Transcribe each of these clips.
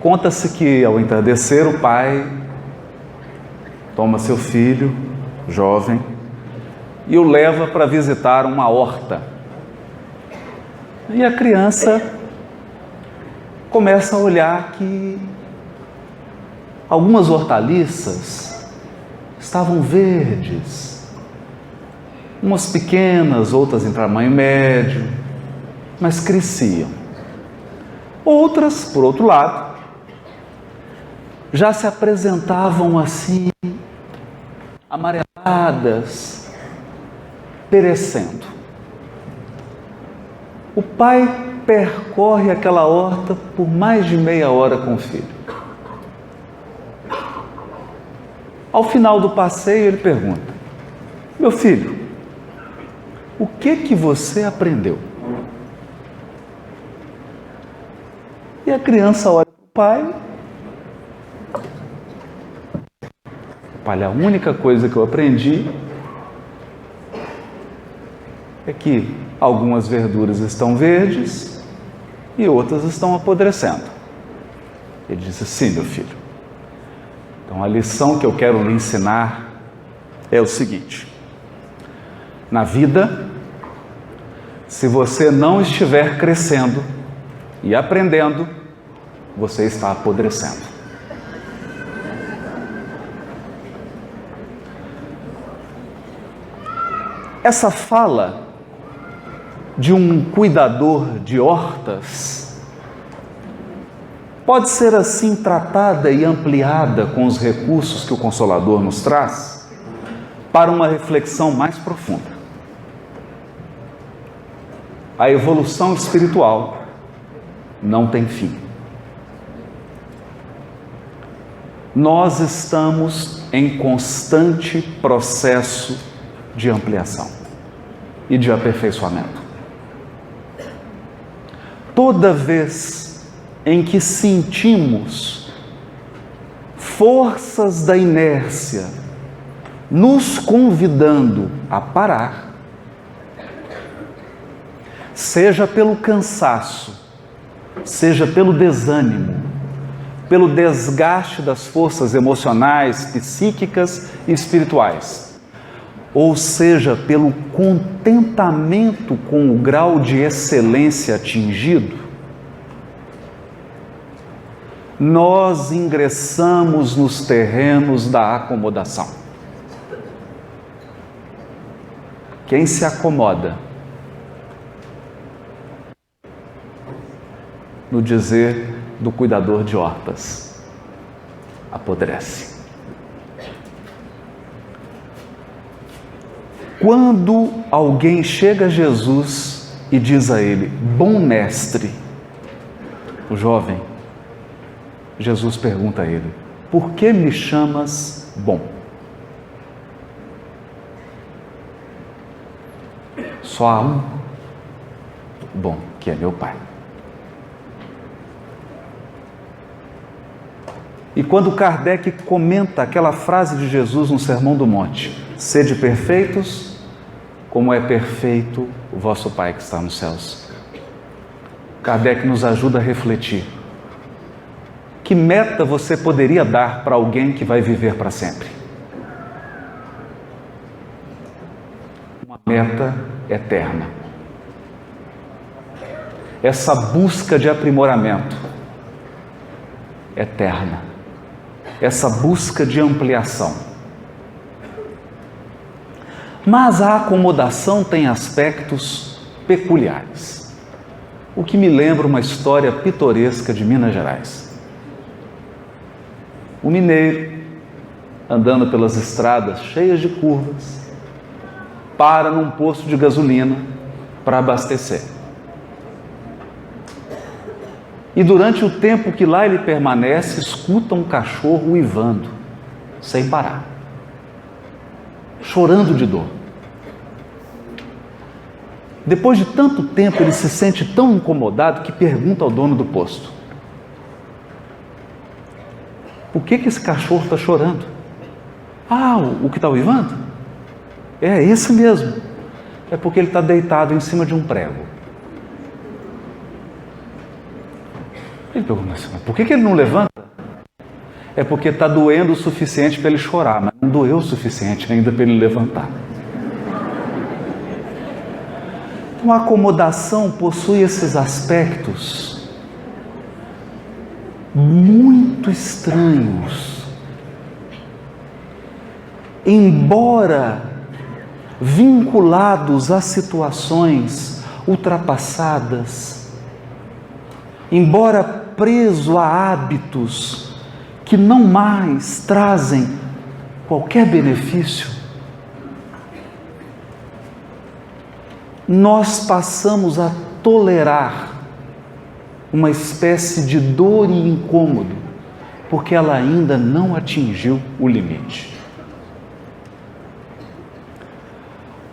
Conta-se que, ao entardecer, o pai toma seu filho, jovem, e o leva para visitar uma horta. E a criança começa a olhar que algumas hortaliças estavam verdes, umas pequenas, outras em tamanho médio, mas cresciam. Outras, por outro lado, já se apresentavam assim, amareladas, perecendo. O pai percorre aquela horta por mais de meia hora com o filho. Ao final do passeio, ele pergunta: meu filho, o que você aprendeu? E a criança olha para o pai: pai, a única coisa que eu aprendi é que algumas verduras estão verdes e outras estão apodrecendo. Ele disse: sim, meu filho. Então a lição que eu quero lhe ensinar é o seguinte: na vida, se você não estiver crescendo e aprendendo, você está apodrecendo. Essa fala de um cuidador de hortas pode ser assim tratada e ampliada com os recursos que o Consolador nos traz para uma reflexão mais profunda. A evolução espiritual não tem fim. Nós estamos em constante processo de ampliação e de aperfeiçoamento. Toda vez em que sentimos forças da inércia nos convidando a parar, seja pelo cansaço, seja pelo desânimo, pelo desgaste das forças emocionais, psíquicas e espirituais, ou seja, pelo contentamento com o grau de excelência atingido, nós ingressamos nos terrenos da acomodação. Quem se acomoda, no dizer do cuidador de hortas, apodrece. Quando alguém chega a Jesus e diz a ele: bom mestre, o jovem, Jesus pergunta a ele: por que me chamas bom? Só há um bom, que é meu Pai. E quando Kardec comenta aquela frase de Jesus no Sermão do Monte: sede perfeitos, como é perfeito o vosso Pai que está nos céus, Kardec nos ajuda a refletir. Que meta você poderia dar para alguém que vai viver para sempre? Uma meta eterna. Essa busca de aprimoramento eterna. Essa busca de ampliação. Mas a acomodação tem aspectos peculiares, o que me lembra uma história pitoresca de Minas Gerais. O mineiro, andando pelas estradas cheias de curvas, para num posto de gasolina para abastecer. E durante o tempo que lá ele permanece, escuta um cachorro uivando, sem parar, chorando de dor. Depois de tanto tempo, ele se sente tão incomodado que pergunta ao dono do posto: por que esse cachorro está chorando? Ah, o que está uivando? É esse mesmo. É porque ele está deitado em cima de um prego. Ele pergunta assim, mas por que ele não levanta? É porque está doendo o suficiente para ele chorar, mas não doeu o suficiente ainda para ele levantar. Então a acomodação possui esses aspectos muito estranhos. Embora vinculados a situações ultrapassadas, embora preso a hábitos que não mais trazem qualquer benefício, nós passamos a tolerar uma espécie de dor e incômodo, porque ela ainda não atingiu o limite.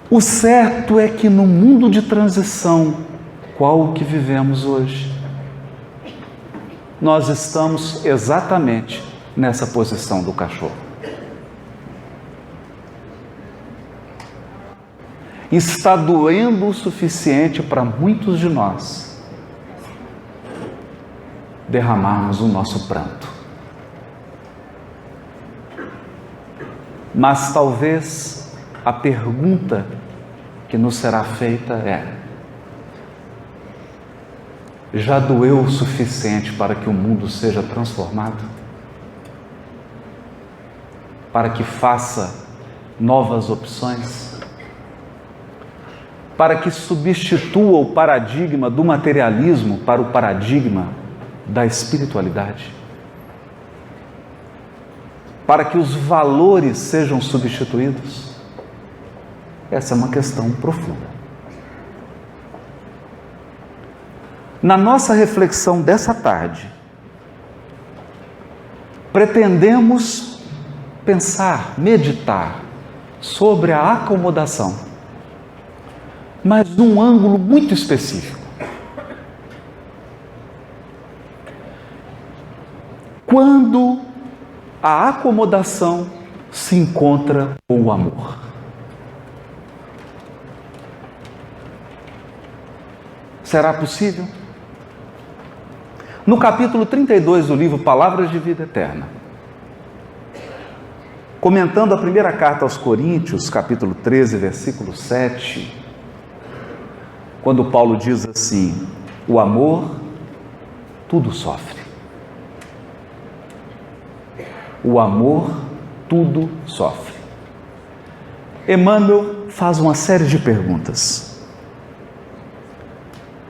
O certo é que no mundo de transição, qual o que vivemos hoje, nós estamos exatamente nessa posição do cachorro. Está doendo o suficiente para muitos de nós derramarmos o nosso pranto. Mas talvez a pergunta que nos será feita é: já doeu o suficiente para que o mundo seja transformado? Para que faça novas opções? Para que substitua o paradigma do materialismo para o paradigma da espiritualidade? Para que os valores sejam substituídos? Essa é uma questão profunda. Na nossa reflexão dessa tarde, pretendemos pensar, meditar sobre a acomodação, mas num ângulo muito específico. Quando a acomodação se encontra com o amor. Será possível? No capítulo 32 do livro Palavras de Vida Eterna, comentando a primeira carta aos Coríntios, capítulo 13, versículo 7, quando Paulo diz assim: o amor tudo sofre. O amor tudo sofre. Emmanuel faz uma série de perguntas.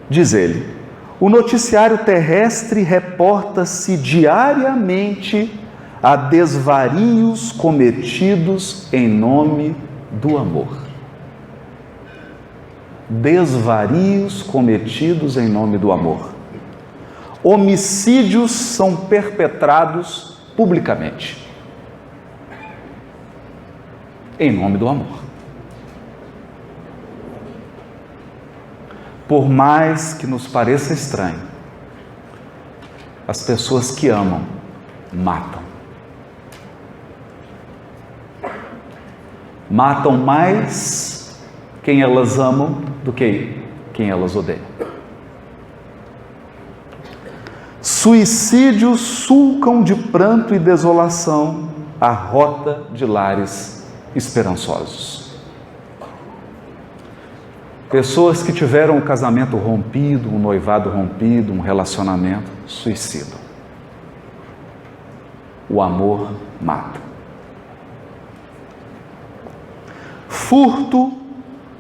Diz ele: o noticiário terrestre reporta-se diariamente a desvarios cometidos em nome do amor. Desvarios cometidos em nome do amor. Homicídios são perpetrados publicamente em nome do amor. Por mais que nos pareça estranho, as pessoas que amam matam. Matam mais quem elas amam do que quem elas odeiam. Suicídios sulcam de pranto e desolação a rota de lares esperançosos. Pessoas que tiveram o casamento rompido, um noivado rompido, um relacionamento, suicidam. O amor mata. Furto,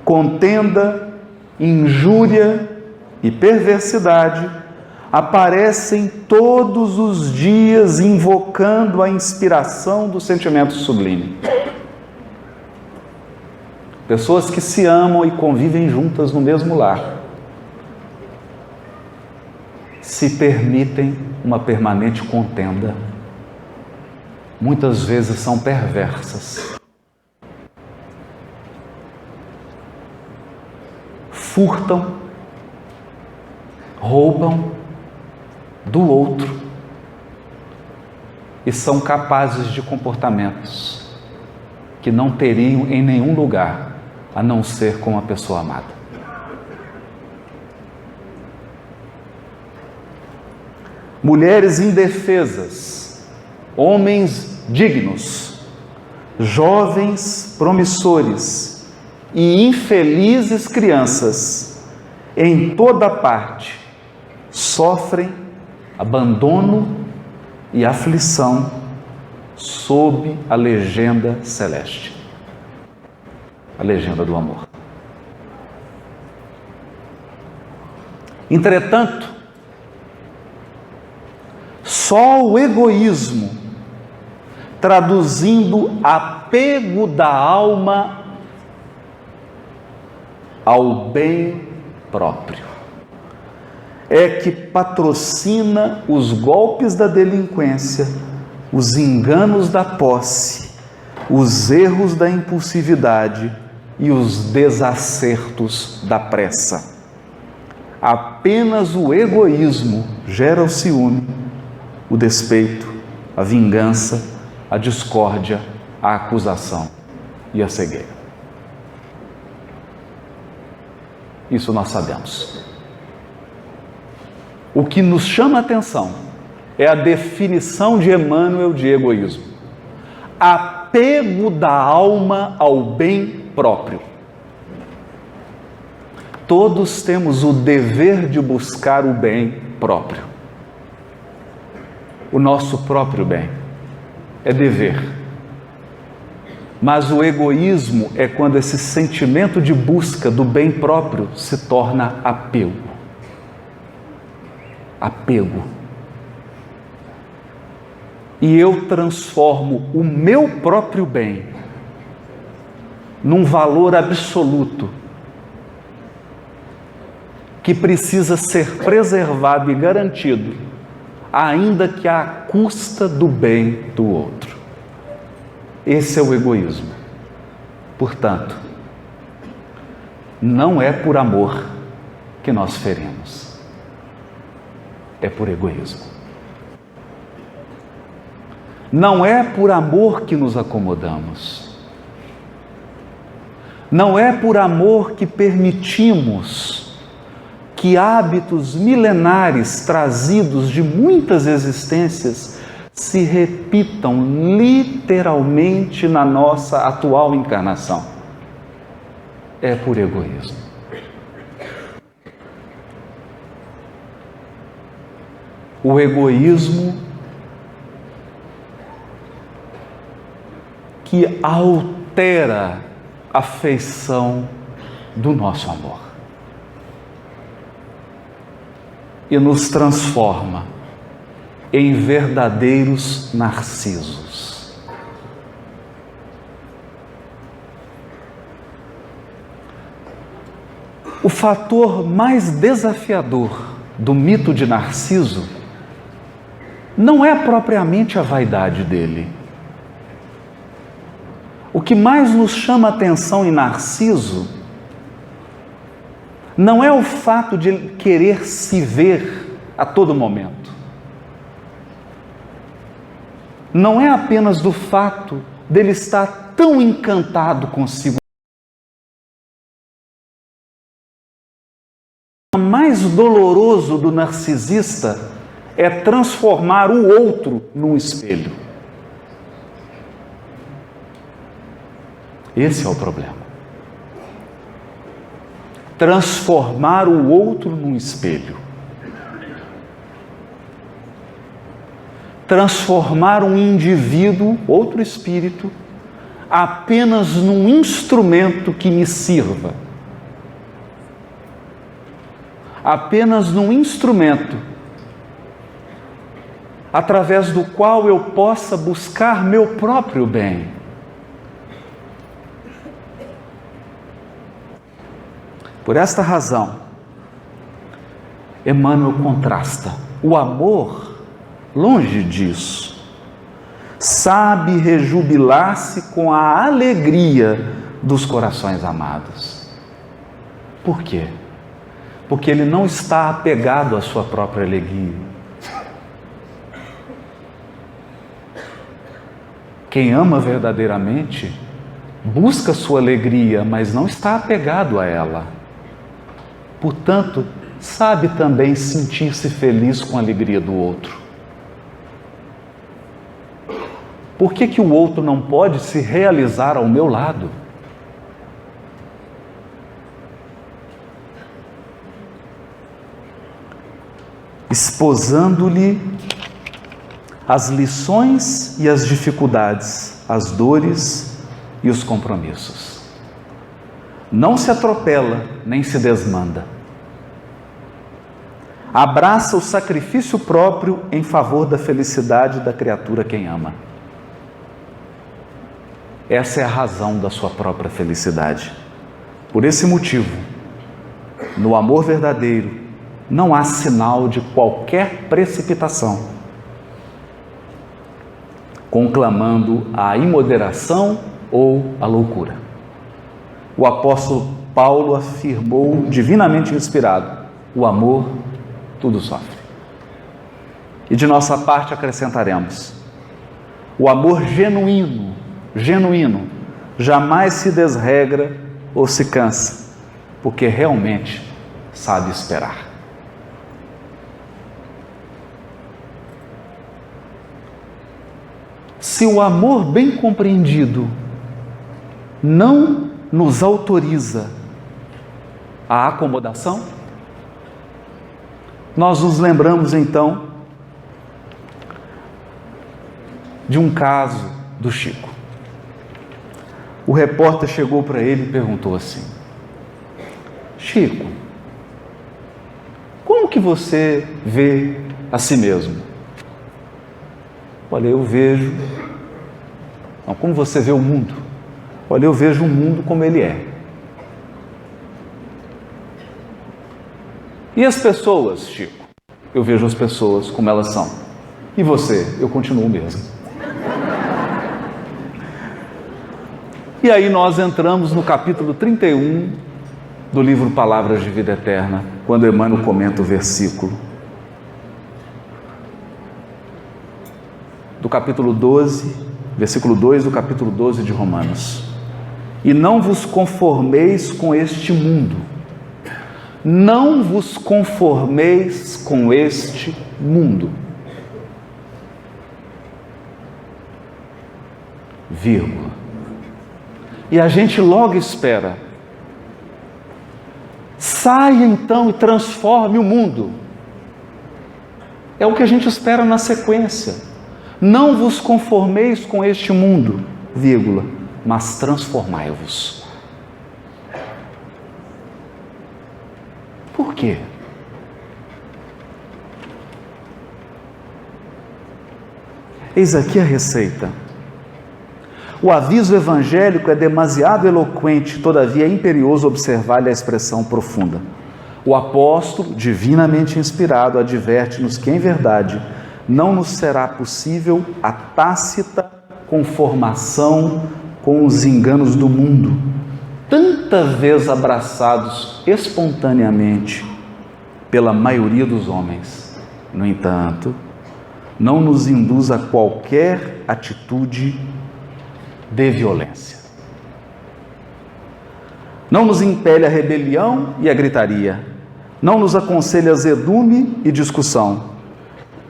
contenda, injúria e perversidade aparecem todos os dias invocando a inspiração do sentimento sublime. Pessoas que se amam e convivem juntas no mesmo lar se permitem uma permanente contenda. Muitas vezes são perversas. Furtam, roubam do outro e são capazes de comportamentos que não teriam em nenhum lugar a não ser com a pessoa amada. mulheres indefesas, homens dignos, jovens promissores e infelizes crianças, em toda parte, sofrem abandono e aflição sob a legenda celeste, a legenda do amor. Entretanto, só o egoísmo, traduzindo apego da alma ao bem próprio, é que patrocina os golpes da delinquência, os enganos da posse, os erros da impulsividade e os desacertos da pressa. Apenas o egoísmo gera o ciúme, o despeito, a vingança, a discórdia, a acusação e a cegueira. Isso nós sabemos. O que nos chama a atenção é a definição de Emmanuel de egoísmo: apego da alma ao bem próprio. Todos temos o dever de buscar o bem próprio. O nosso próprio bem é dever. Mas o egoísmo é quando esse sentimento de busca do bem próprio se torna apego. Apego. E eu transformo o meu próprio bem num valor absoluto que precisa ser preservado e garantido, ainda que à custa do bem do outro. Esse é o egoísmo. Portanto, não é por amor que nós ferimos, é por egoísmo. Não é por amor que nos acomodamos, não é por amor que permitimos que hábitos milenares trazidos de muitas existências se repitam literalmente na nossa atual encarnação. É por egoísmo. O egoísmo que altera a feição do nosso amor e nos transforma em verdadeiros narcisos. O fator mais desafiador do mito de Narciso não é propriamente a vaidade dele. O que mais nos chama a atenção em Narciso não é o fato de ele querer se ver a todo momento. Não é apenas do fato dele estar tão encantado consigo. O mais doloroso do narcisista é transformar o outro num espelho. Esse é o problema. Transformar o outro num espelho. Transformar um indivíduo, outro espírito, apenas num instrumento que me sirva. Apenas num instrumento através do qual eu possa buscar meu próprio bem. Por esta razão, Emmanuel contrasta o amor, longe disso, sabe rejubilar-se com a alegria dos corações amados. Por quê? Porque ele não está apegado à sua própria alegria. Quem ama verdadeiramente busca sua alegria, mas não está apegado a ela. Portanto, sabe também sentir-se feliz com a alegria do outro. Por que que o outro não pode se realizar ao meu lado? Esposando-lhe as lições e as dificuldades, as dores e os compromissos. Não se atropela, nem se desmanda. Abraça o sacrifício próprio em favor da felicidade da criatura quem ama. Essa é a razão da sua própria felicidade. Por esse motivo, no amor verdadeiro, não há sinal de qualquer precipitação, conclamando a imoderação ou a loucura. O apóstolo Paulo afirmou, divinamente inspirado, o amor tudo sofre. E de nossa parte acrescentaremos, o amor genuíno, jamais se desregra ou se cansa, porque realmente sabe esperar. Se o amor bem compreendido não nos autoriza a acomodação, nós nos lembramos então de um caso do Chico. O repórter chegou para ele e perguntou assim: Chico, como que você vê a si mesmo? Olha, eu vejo... Não, como você vê o mundo? Olha, eu vejo o mundo como ele é. E as pessoas, Chico? Eu vejo as pessoas como elas são. E você? Eu continuo mesmo. E aí nós entramos no capítulo 31 do livro Palavras de Vida Eterna, quando Emmanuel comenta o versículo. Do capítulo 12, versículo 2 do capítulo 12 de Romanos. E não vos conformeis com este mundo. Não vos conformeis com este mundo. Vírgula. E a gente logo espera. Saia então e transforme o mundo. É o que a gente espera na sequência. Não vos conformeis com este mundo, vírgula, mas transformai-vos. Por quê? Eis aqui a receita. O aviso evangélico é demasiado eloquente, todavia é imperioso observar-lhe a expressão profunda. O apóstolo, divinamente inspirado, adverte-nos que, em verdade, não nos será possível a tácita conformação com os enganos do mundo, tanta vez abraçados espontaneamente pela maioria dos homens. No entanto, não nos induz a qualquer atitude de violência. Não nos impele a rebelião e a gritaria. Não nos aconselha azedume e discussão.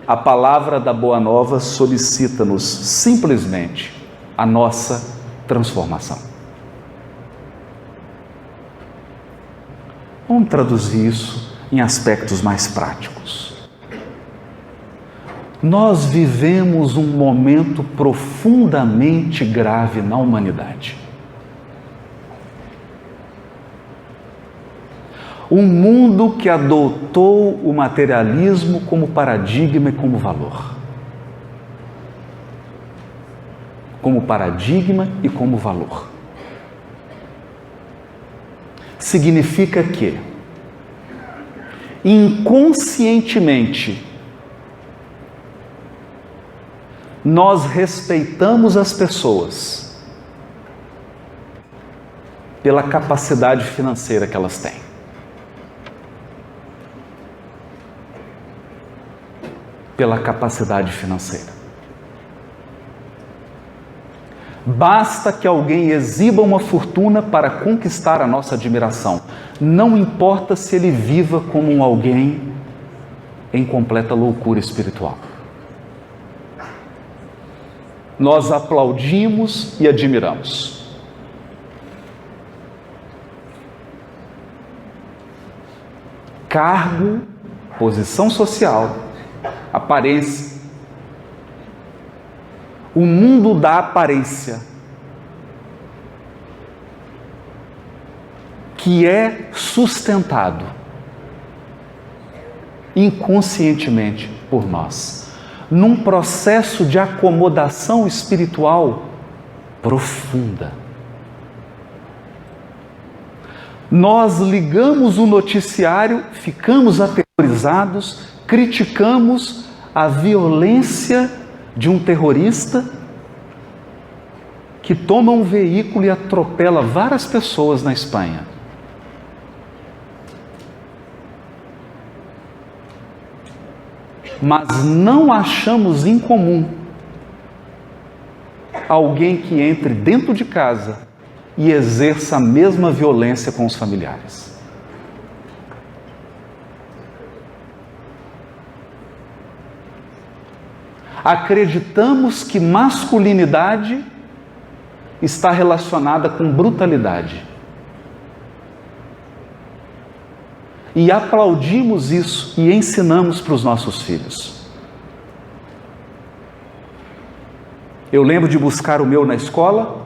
A palavra da Boa Nova solicita-nos simplesmente a nossa transformação. Vamos traduzir isso em aspectos mais práticos. Nós vivemos um momento profundamente grave na humanidade. Um mundo que adotou o materialismo como paradigma e como valor. Como paradigma e como valor. Significa que, inconscientemente, nós respeitamos as pessoas pela capacidade financeira que elas têm. Pela capacidade financeira. Basta que alguém exiba uma fortuna para conquistar a nossa admiração. Não importa se ele viva como um alguém em completa loucura espiritual. Nós aplaudimos e admiramos. Cargo, posição social, aparência. O mundo da aparência, que é sustentado inconscientemente por nós, num processo de acomodação espiritual profunda. Nós ligamos o noticiário, ficamos aterrorizados, criticamos a violência de um terrorista que toma um veículo e atropela várias pessoas na Espanha. Mas não achamos incomum alguém que entre dentro de casa e exerça a mesma violência com os familiares. Acreditamos que masculinidade está relacionada com brutalidade. E aplaudimos isso e ensinamos para os nossos filhos. Eu lembro de buscar o meu na escola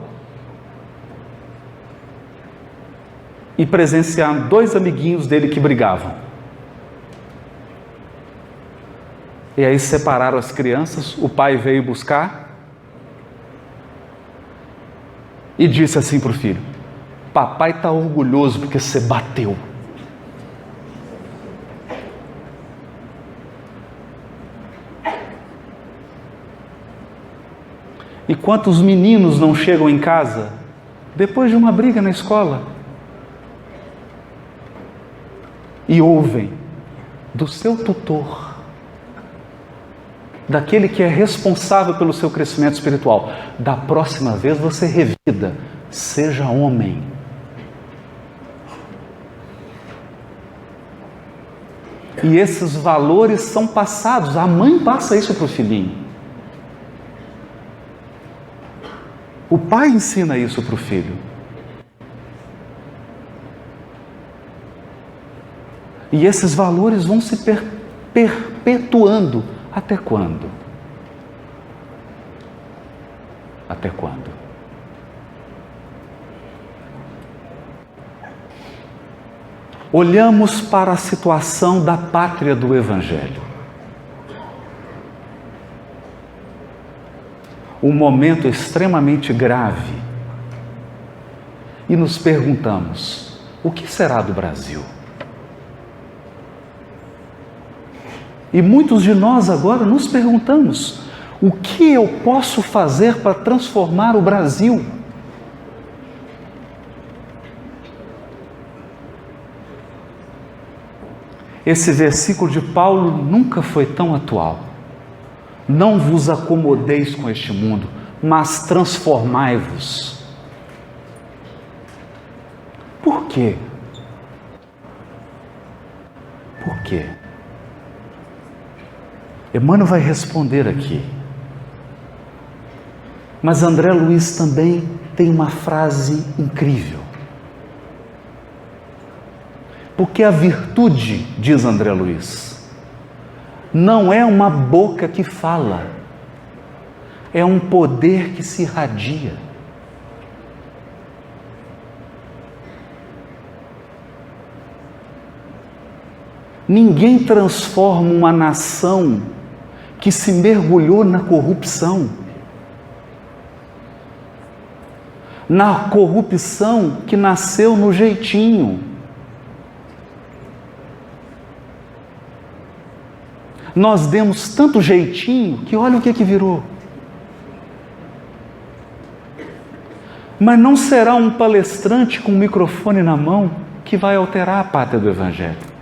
e presenciar 2 amiguinhos dele que brigavam. E aí separaram as crianças, o pai veio buscar e disse assim para o filho: papai está orgulhoso porque você bateu. E quantos meninos não chegam em casa depois de uma briga na escola e ouvem do seu tutor, daquele que é responsável pelo seu crescimento espiritual: da próxima vez você revida, seja homem. E esses valores são passados, a mãe passa isso para o filhinho. O pai ensina isso para o filho. E esses valores vão se perpetuando. Até quando? Até quando? Olhamos para a situação da pátria do Evangelho. Um momento extremamente grave. E nos perguntamos: o que será do Brasil? E muitos de nós agora nos perguntamos: o que eu posso fazer para transformar o Brasil? Esse versículo de Paulo nunca foi tão atual. Não vos acomodeis com este mundo, mas transformai-vos. Por quê? Por quê? Emmanuel vai responder aqui. Mas André Luiz também tem uma frase incrível. Porque a virtude, diz André Luiz, não é uma boca que fala, é um poder que se irradia. Ninguém transforma uma nação que se mergulhou na corrupção. Na corrupção que nasceu no jeitinho. Nós demos tanto jeitinho que olha o que virou. Mas não será um palestrante com um microfone na mão que vai alterar a pátria do Evangelho.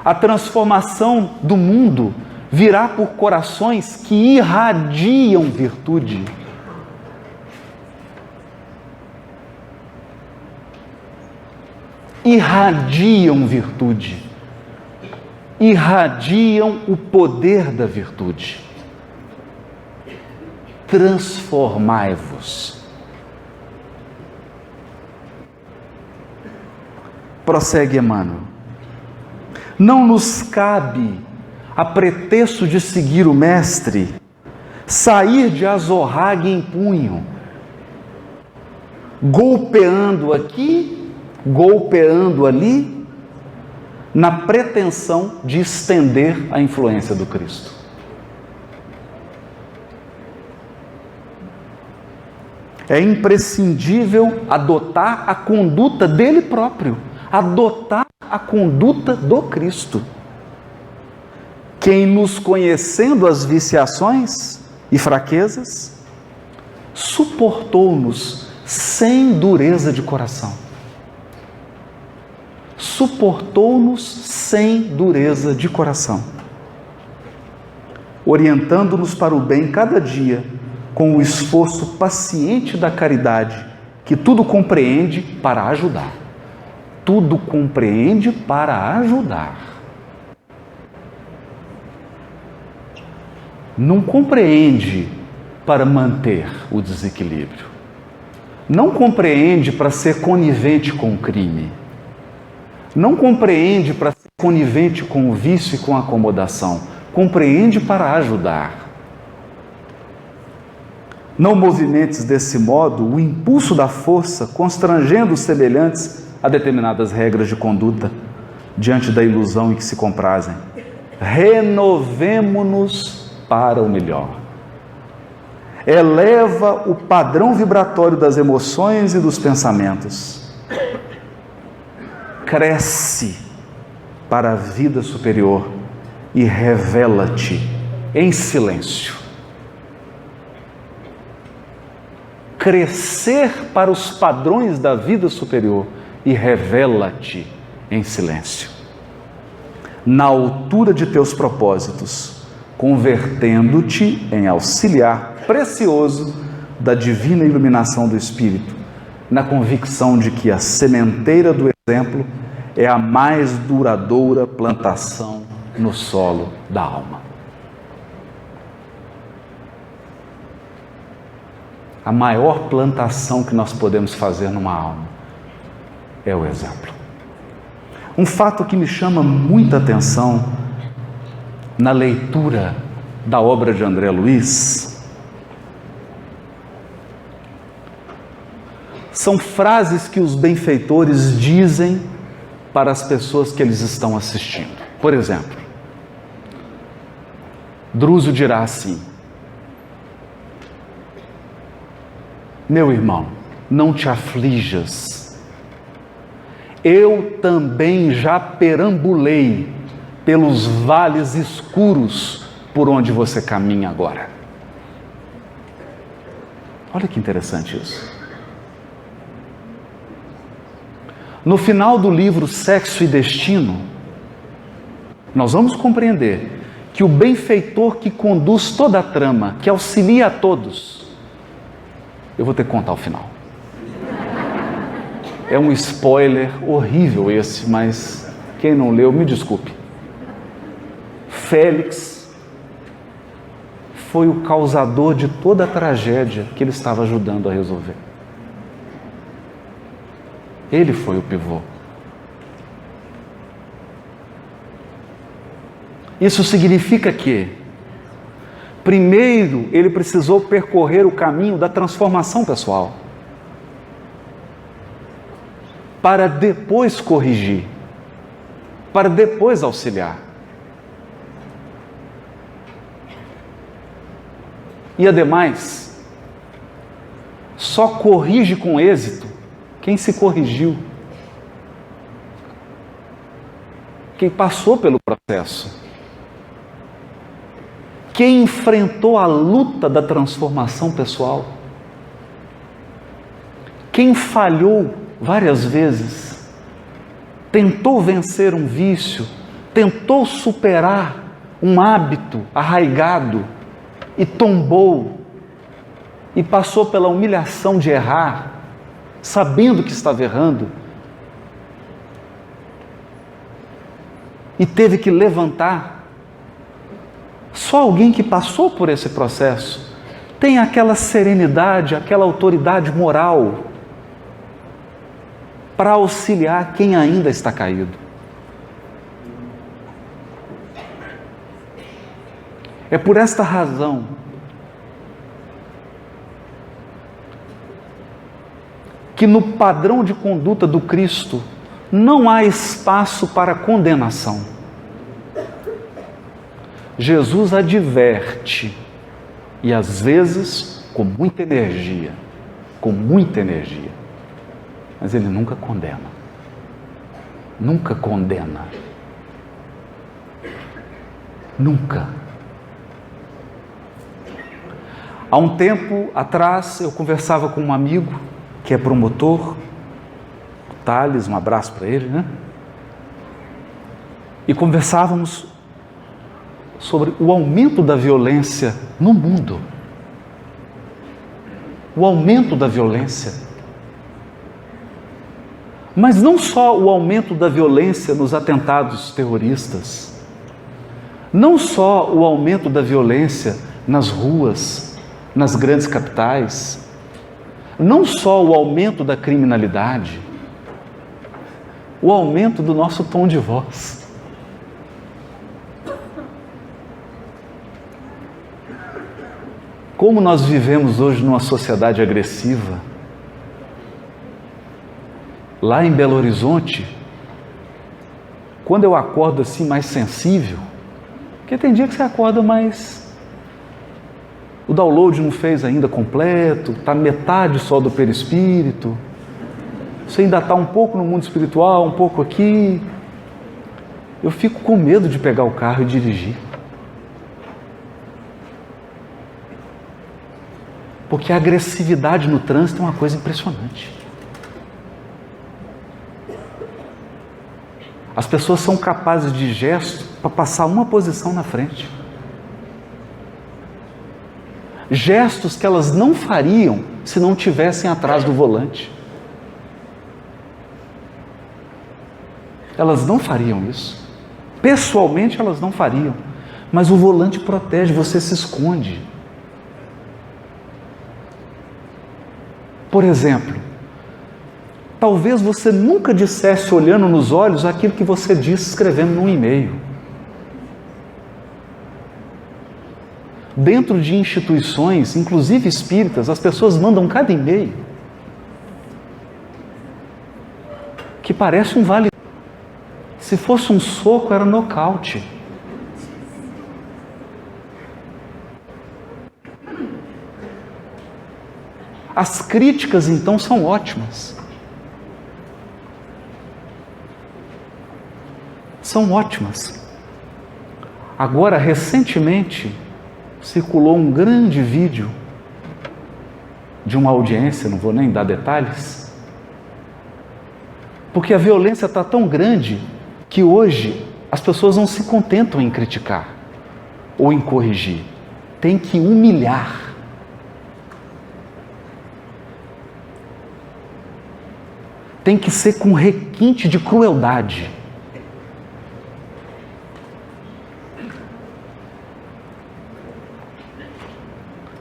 A transformação do mundo virá por corações que irradiam virtude. Irradiam virtude. Irradiam o poder da virtude. Transformai-vos. Prossegue Emmanuel. Não nos cabe, a pretexto de seguir o Mestre, sair de azorrague em punho, golpeando aqui, golpeando ali, na pretensão de estender a influência do Cristo. É imprescindível adotar a conduta dele próprio, adotar a conduta do Cristo. Quem, nos conhecendo as viciações e fraquezas, suportou-nos sem dureza de coração. Suportou-nos sem dureza de coração, orientando-nos para o bem cada dia, com o esforço paciente da caridade, que tudo compreende para ajudar. Tudo compreende para ajudar. Não compreende para manter o desequilíbrio. Não compreende para ser conivente com o crime. Não compreende para ser conivente com o vício e com a acomodação. Compreende para ajudar. Não movimentes desse modo o impulso da força, constrangendo os semelhantes a determinadas regras de conduta, diante da ilusão em que se comprazem. Renovemo-nos para o melhor. Eleva o padrão vibratório das emoções e dos pensamentos. Cresce para a vida superior e revela-te em silêncio. Crescer para os padrões da vida superior e revela-te em silêncio. Na altura de teus propósitos, convertendo-te em auxiliar precioso da divina iluminação do Espírito, na convicção de que a sementeira do exemplo é a mais duradoura plantação no solo da alma. A maior plantação que nós podemos fazer numa alma é o exemplo. Um fato que me chama muita atenção na leitura da obra de André Luiz são frases que os benfeitores dizem para as pessoas que eles estão assistindo. Por exemplo, Druso dirá assim: meu irmão, não te aflijas. Eu também já perambulei pelos vales escuros por onde você caminha agora. Olha que interessante isso. No final do livro Sexo e Destino, nós vamos compreender que o benfeitor que conduz toda a trama, que auxilia a todos, eu vou ter que contar o final. É um spoiler horrível esse, mas quem não leu, me desculpe. Félix foi o causador de toda a tragédia que ele estava ajudando a resolver. Ele foi o pivô. Isso significa que, primeiro, ele precisou percorrer o caminho da transformação pessoal, para depois corrigir, para depois auxiliar. E, ademais, só corrige com êxito quem se corrigiu, quem passou pelo processo, quem enfrentou a luta da transformação pessoal, quem falhou várias vezes, tentou vencer um vício, tentou superar um hábito arraigado e tombou e passou pela humilhação de errar, sabendo que estava errando, e teve que levantar. Só alguém que passou por esse processo tem aquela serenidade, aquela autoridade moral para auxiliar quem ainda está caído. É por esta razão que no padrão de conduta do Cristo não há espaço para condenação. Jesus adverte, e às vezes com muita energia, mas ele nunca condena. Nunca condena. Nunca. Há um tempo atrás, eu conversava com um amigo que é promotor, Thales, um abraço para ele, né? E conversávamos sobre o aumento da violência no mundo. O aumento da violência. Mas não só o aumento da violência nos atentados terroristas, não só o aumento da violência nas ruas, nas grandes capitais, não só o aumento da criminalidade, o aumento do nosso tom de voz. Como nós vivemos hoje numa sociedade agressiva. Lá em Belo Horizonte, quando eu acordo assim mais sensível, porque tem dia que você acorda mais... O download não fez ainda completo, está metade só do perispírito, você ainda está um pouco no mundo espiritual, um pouco aqui. Eu fico com medo de pegar o carro e dirigir. Porque a agressividade no trânsito é uma coisa impressionante. As pessoas são capazes de gesto para passar uma posição na frente. Gestos que elas não fariam se não tivessem atrás do volante. Elas não fariam isso. Pessoalmente elas não fariam. Mas o volante protege, você se esconde. Por exemplo, talvez você nunca dissesse olhando nos olhos aquilo que você disse escrevendo num e-mail. Dentro de instituições, inclusive espíritas, as pessoas mandam cada e-mail que parece um vale. Se fosse um soco, era nocaute. As críticas, então, são ótimas. São ótimas. Agora, recentemente, circulou um grande vídeo de uma audiência, não vou nem dar detalhes, porque a violência está tão grande que hoje as pessoas não se contentam em criticar ou em corrigir, tem que humilhar. Tem que ser com requinte de crueldade.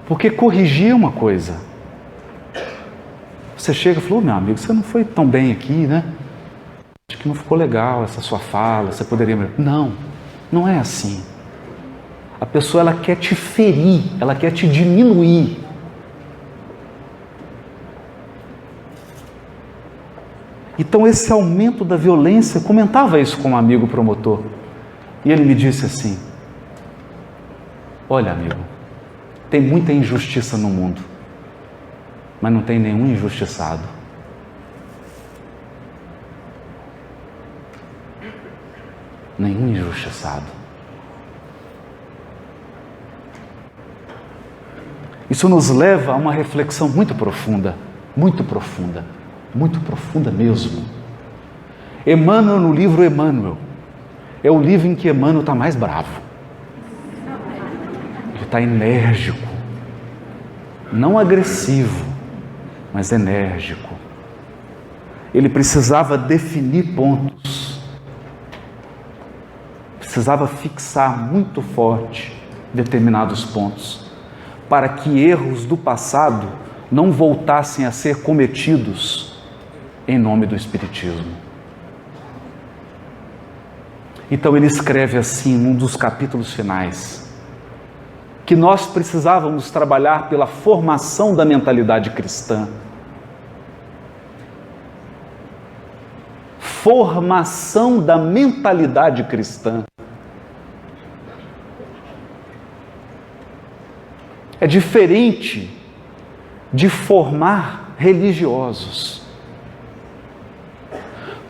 Porque corrigir é uma coisa. Você chega e fala, meu amigo, você não foi tão bem aqui, né? Acho que não ficou legal essa sua fala, você poderia... Não, não é assim. A pessoa, ela quer te ferir, ela quer te diminuir. Então esse aumento da violência, eu comentava isso com um amigo promotor, e ele me disse assim, olha amigo, tem muita injustiça no mundo, mas não tem nenhum injustiçado. Nenhum injustiçado. Isso nos leva a uma reflexão muito profunda, muito profunda, muito profunda mesmo. Emmanuel, no livro Emmanuel, é o livro em que Emmanuel está mais bravo. está enérgico, não agressivo, mas enérgico. Ele precisava definir pontos, precisava fixar muito forte determinados pontos, para que erros do passado não voltassem a ser cometidos em nome do Espiritismo. Então ele escreve assim, num dos capítulos finais, que nós precisávamos trabalhar pela formação da mentalidade cristã. Formação da mentalidade cristã. É diferente de formar religiosos.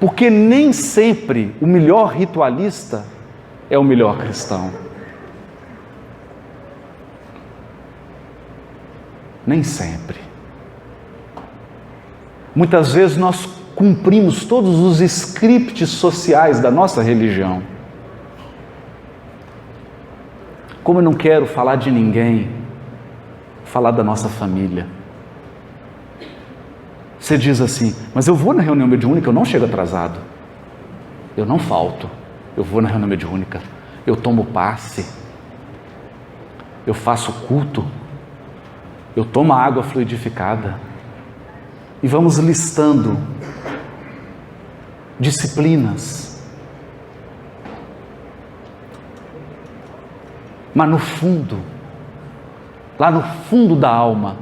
Porque nem sempre o melhor ritualista é o melhor cristão. Nem sempre. Muitas vezes nós cumprimos todos os scripts sociais da nossa religião. Como eu não quero falar de ninguém, falar da nossa família. Você diz assim, mas eu vou na reunião mediúnica, eu não chego atrasado. Eu não falto. Eu vou na reunião mediúnica, eu tomo passe, eu faço culto, eu tomo água fluidificada. E vamos listando disciplinas. Mas no fundo, lá no fundo da alma,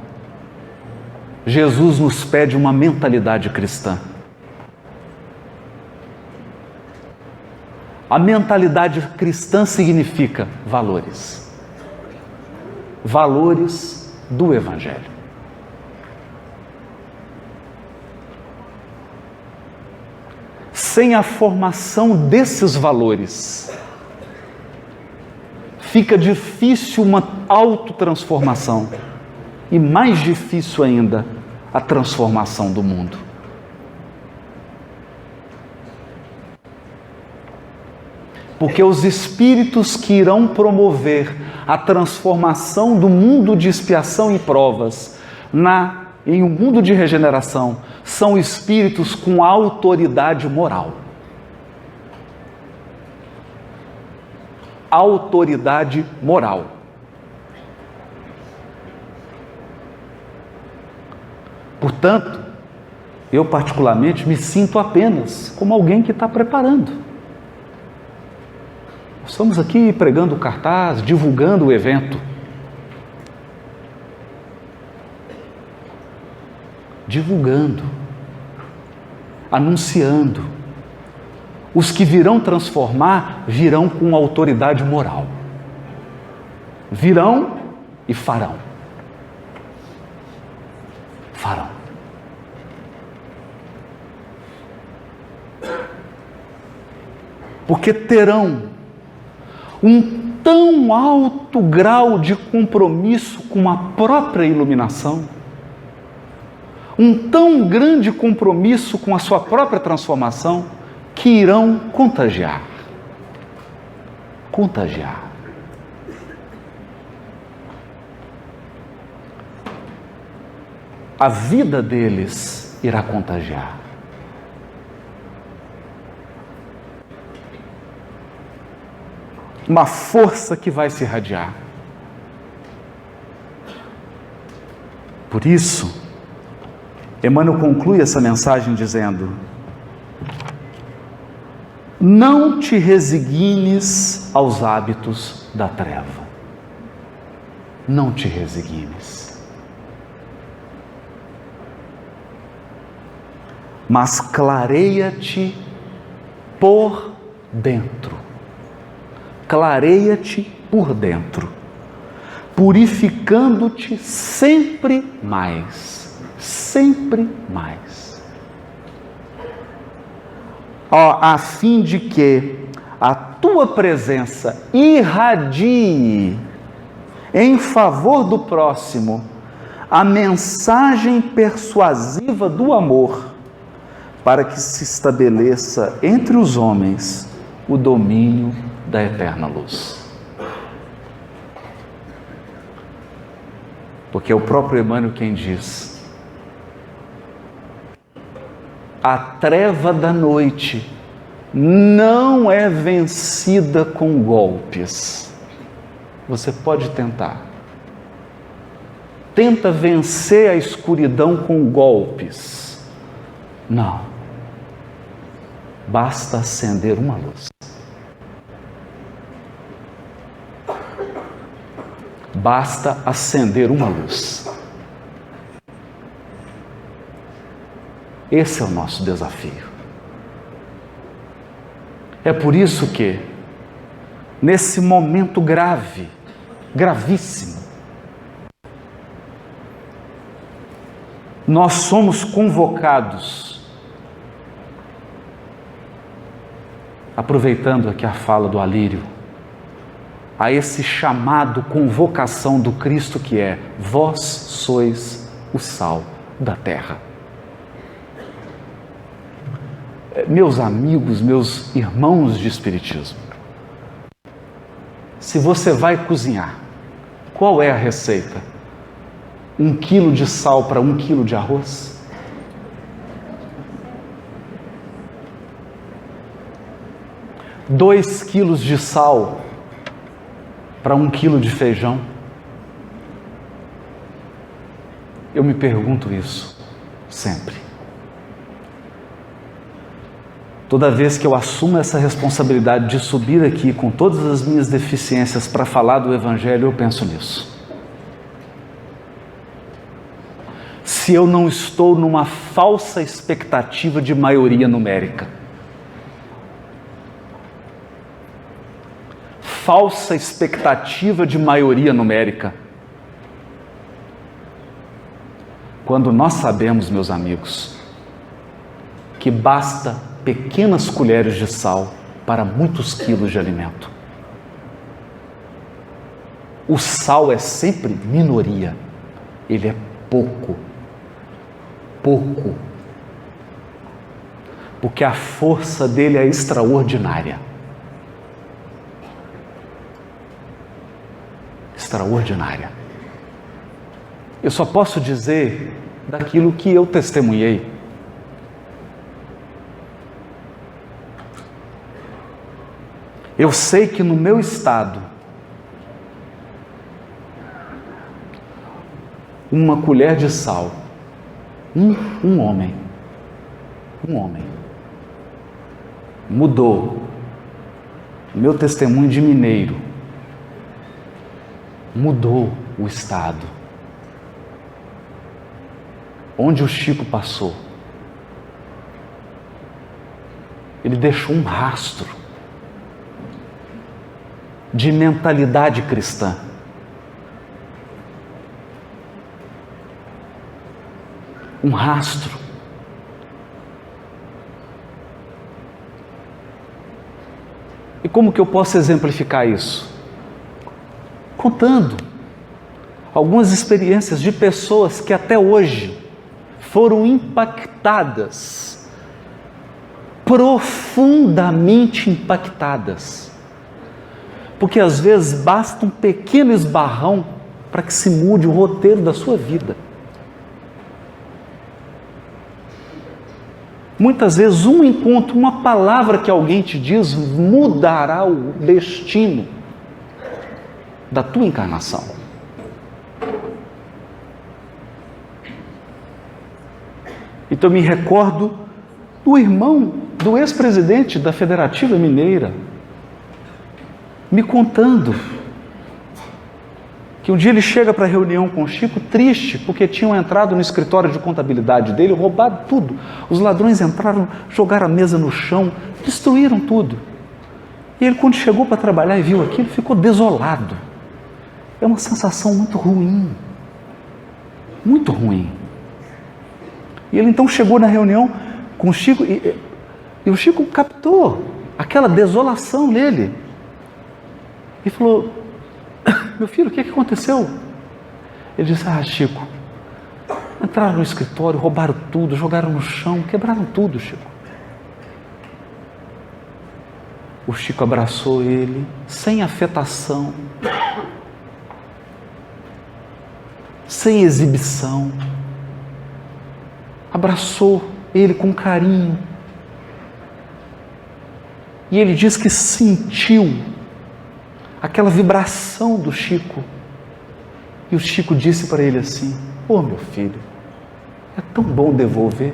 Jesus nos pede uma mentalidade cristã. A mentalidade cristã significa valores. Valores do Evangelho. Sem a formação desses valores, fica difícil uma autotransformação e mais difícil ainda a transformação do mundo. Porque os espíritos que irão promover a transformação do mundo de expiação e provas em um mundo de regeneração são espíritos com autoridade moral. Autoridade moral. Portanto, eu particularmente me sinto apenas como alguém que está preparando. Estamos aqui pregando o cartaz, divulgando o evento. Divulgando, anunciando. Os que virão transformar, virão com autoridade moral. Virão e farão. Farão. Porque terão um tão alto grau de compromisso com a própria iluminação, um tão grande compromisso com a sua própria transformação, que irão contagiar. Contagiar. A vida deles irá contagiar. Uma força que vai se irradiar. Por isso, Emmanuel conclui essa mensagem dizendo: não te resignes aos hábitos da treva. Não te resignes. Mas clareia-te por dentro. Clareia-te por dentro, purificando-te sempre mais, sempre mais, a fim de que a tua presença irradie em favor do próximo a mensagem persuasiva do amor, para que se estabeleça entre os homens o domínio da eterna luz. Porque é o próprio Emmanuel quem diz: a treva da noite não é vencida com golpes. Você pode tentar. Tenta vencer a escuridão com golpes. Não. Basta acender uma luz. Basta acender uma luz. Esse é o nosso desafio. É por isso que, nesse momento grave, gravíssimo, nós somos convocados, aproveitando aqui a fala do Alírio, a esse chamado, convocação do Cristo que é: vós sois o sal da terra. Meus amigos, meus irmãos de Espiritismo, se você vai cozinhar, qual é a receita? 1 quilo de sal para 1 quilo de arroz? Dois quilos de sal para 1 quilo de feijão? Eu me pergunto isso sempre. Toda vez que eu assumo essa responsabilidade de subir aqui com todas as minhas deficiências para falar do Evangelho, eu penso nisso. Se eu não estou numa falsa expectativa de maioria numérica. Falsa expectativa de maioria numérica. Quando nós sabemos, meus amigos, que basta pequenas colheres de sal para muitos quilos de alimento. O sal é sempre minoria, ele é pouco, porque a força dele é extraordinária. Extraordinária. Eu só posso dizer daquilo que eu testemunhei. Eu sei que no meu estado, uma colher de sal, um homem, mudou o meu testemunho de mineiro, mudou o estado. Onde o Chico passou, ele deixou um rastro de mentalidade cristã. Um rastro. E como que eu posso exemplificar isso? Contando algumas experiências de pessoas que até hoje foram impactadas, profundamente impactadas. Porque às vezes basta um pequeno esbarrão para que se mude o roteiro da sua vida. Muitas vezes um encontro, uma palavra que alguém te diz mudará o destino da tua encarnação. Então eu me recordo do irmão do ex-presidente da Federativa Mineira, me contando que um dia ele chega para a reunião com o Chico triste, porque tinham entrado no escritório de contabilidade dele, roubado tudo. Os ladrões entraram, jogaram a mesa no chão, destruíram tudo. E ele, quando chegou para trabalhar e viu aquilo, ficou desolado. É uma sensação muito ruim. Muito ruim. E ele então chegou na reunião com o Chico, e o Chico captou aquela desolação nele. E falou: meu filho, o que aconteceu? Ele disse: Chico, entraram no escritório, roubaram tudo, jogaram no chão, quebraram tudo, Chico. O Chico abraçou ele, sem afetação, sem exibição, abraçou ele com carinho. E ele diz que sentiu aquela vibração do Chico. E o Chico disse para ele assim: "Ô meu filho, é tão bom devolver."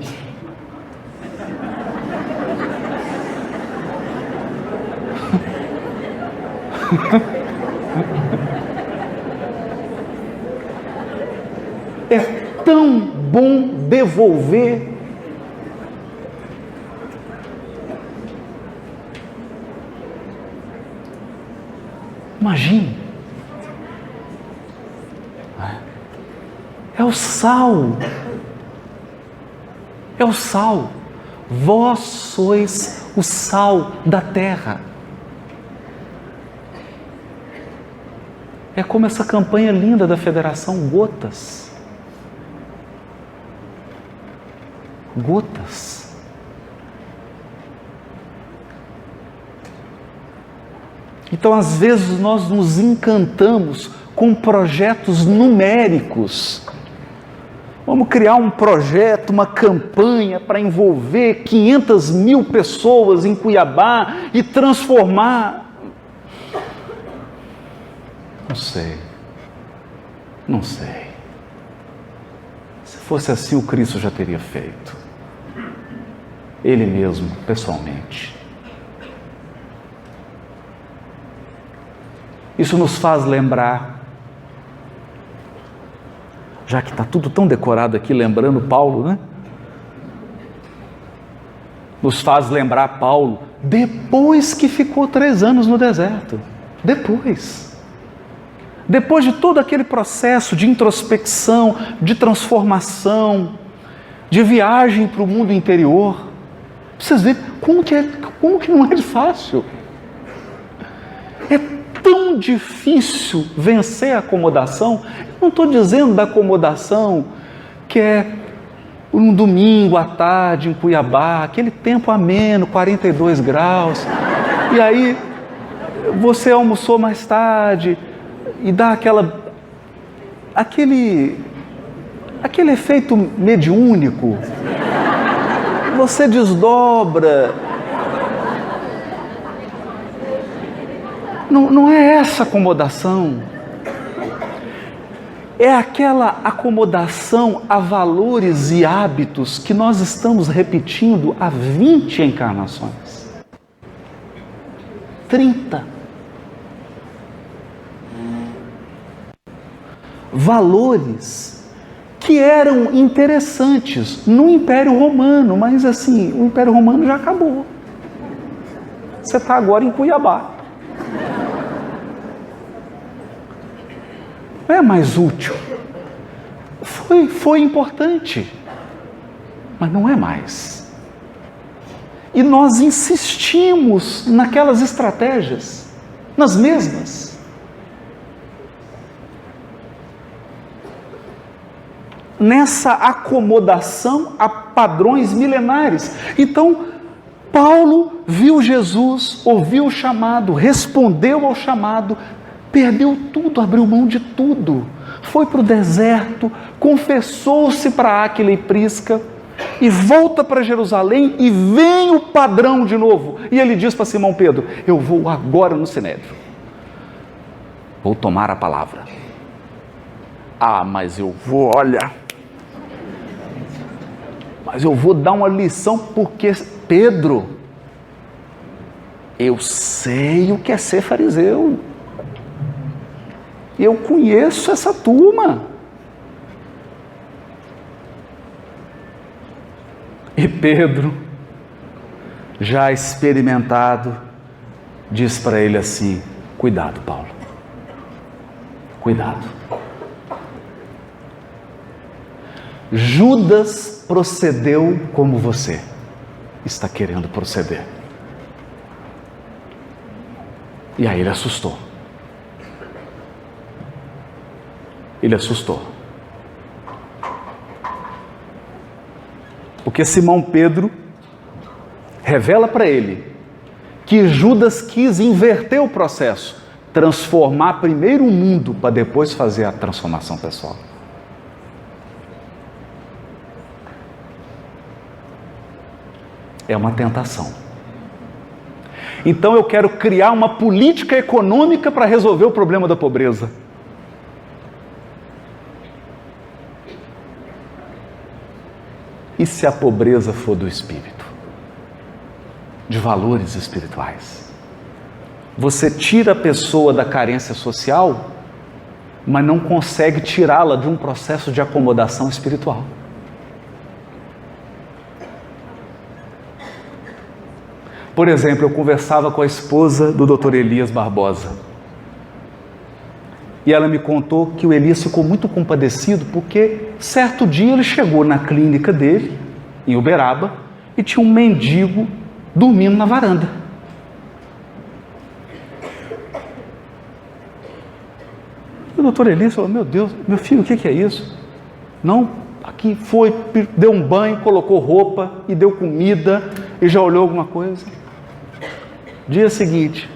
É tão bom devolver. Imagine. É o sal. É o sal. Vós sois o sal da terra. É como essa campanha linda da Federação Gotas. Gotas. Então, às vezes, nós nos encantamos com projetos numéricos. Vamos criar um projeto, uma campanha para envolver 500 mil pessoas em Cuiabá e transformar. Não sei. Se fosse assim, o Cristo já teria feito. Ele mesmo, pessoalmente. Isso nos faz lembrar, já que está tudo tão decorado aqui, lembrando Paulo, né? Nos faz lembrar Paulo, depois que ficou 3 anos no deserto. Depois de todo aquele processo de introspecção, de transformação, de viagem para o mundo interior, vocês verem como que não é fácil. É tão difícil vencer a acomodação. Não estou dizendo da acomodação que é um domingo à tarde em Cuiabá, aquele tempo ameno, 42 graus, e aí você almoçou mais tarde e dá aquele efeito mediúnico, você desdobra. Não é essa acomodação. É aquela acomodação a valores e hábitos que nós estamos repetindo há 20 encarnações. 30. Valores que eram interessantes no Império Romano, mas assim, o Império Romano já acabou. Você está agora em Cuiabá. Não é mais útil. Foi importante, mas não é mais. E nós insistimos naquelas estratégias, nas mesmas. Nessa acomodação a padrões milenares. Então, Paulo viu Jesus, ouviu o chamado, respondeu ao chamado, perdeu tudo, abriu mão de tudo, foi para o deserto, confessou-se para Áquila e Prisca, e volta para Jerusalém, e vem o padrão de novo, e ele diz para Simão Pedro: eu vou agora no Sinédrio, vou tomar a palavra. Mas eu vou, mas eu vou dar uma lição, porque Pedro, eu sei o que é ser fariseu. Eu conheço essa turma. E Pedro, já experimentado, diz para ele assim: cuidado, Paulo, cuidado. Judas procedeu como você está querendo proceder. E aí ele assustou. Ele assustou. Porque Simão Pedro revela para ele que Judas quis inverter o processo, transformar primeiro o mundo para depois fazer a transformação pessoal. é uma tentação. Então eu quero criar uma política econômica para resolver o problema da pobreza. E se a pobreza for do espírito? De valores espirituais? Você tira a pessoa da carência social, mas não consegue tirá-la de um processo de acomodação espiritual. Por exemplo, eu conversava com a esposa do Dr. Elias Barbosa. E ela me contou que o Elias ficou muito compadecido porque certo dia ele chegou na clínica dele, em Uberaba, e tinha um mendigo dormindo na varanda. E o Dr. Elias falou: meu Deus, meu filho, o que é isso? Não, aqui foi, deu um banho, colocou roupa e deu comida e já olhou alguma coisa. Dia seguinte,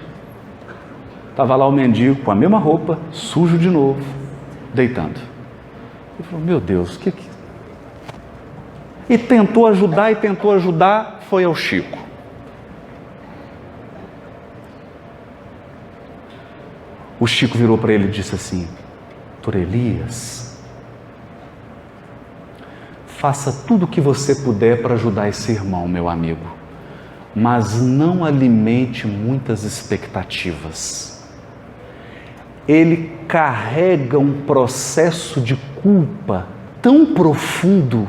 estava lá o mendigo com a mesma roupa, sujo de novo, deitando. Ele falou: meu Deus, que... E tentou ajudar, foi ao Chico. O Chico virou para ele e disse assim: Dr. Elias, faça tudo o que você puder para ajudar esse irmão, meu amigo, mas não alimente muitas expectativas. Ele carrega um processo de culpa tão profundo,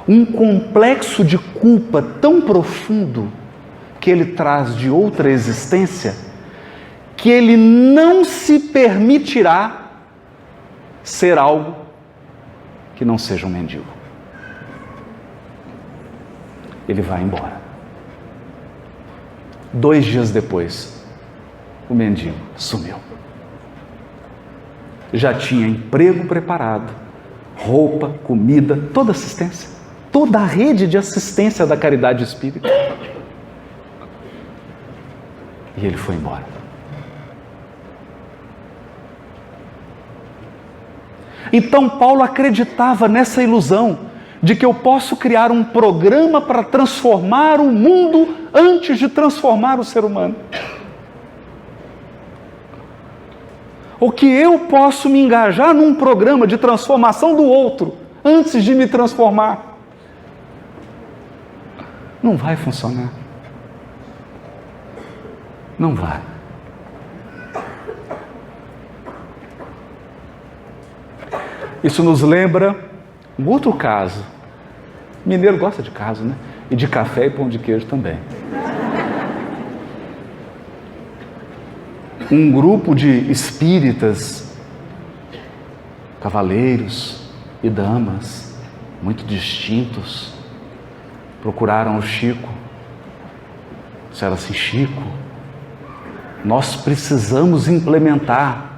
um complexo de culpa tão profundo, que ele traz de outra existência, que ele não se permitirá ser algo que não seja um mendigo. Ele vai embora. 2 dias depois, o mendigo sumiu. Já tinha emprego preparado, roupa, comida, toda assistência, toda a rede de assistência da caridade espírita. E ele foi embora. Então Paulo acreditava nessa ilusão de que eu posso criar um programa para transformar o mundo antes de transformar o ser humano. Ou que eu posso me engajar num programa de transformação do outro antes de me transformar. Não vai funcionar. Não vai. Isso nos lembra um outro caso. Mineiro gosta de caso, né? E de café e pão de queijo também. Um grupo de espíritas, cavaleiros e damas, muito distintos, procuraram o Chico. Disseram assim: Chico, nós precisamos implementar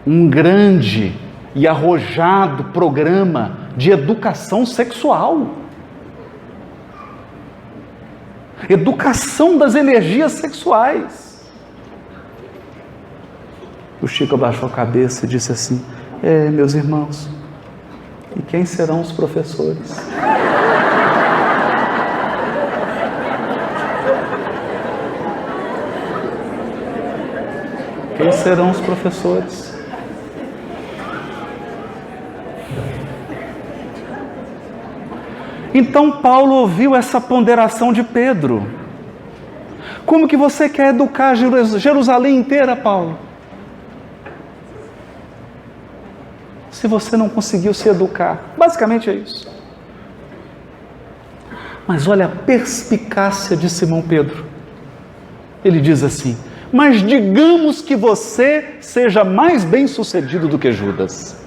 um grande e arrojado programa de educação sexual. Educação das energias sexuais. O Chico abaixou a cabeça e disse assim: meus irmãos, e quem serão os professores? Quem serão os professores? Então Paulo ouviu essa ponderação de Pedro. Como que você quer educar Jerusalém inteira, Paulo? Se você não conseguiu se educar. Basicamente é isso. Mas olha a perspicácia de Simão Pedro. Ele diz assim: mas digamos que você seja mais bem-sucedido do que Judas.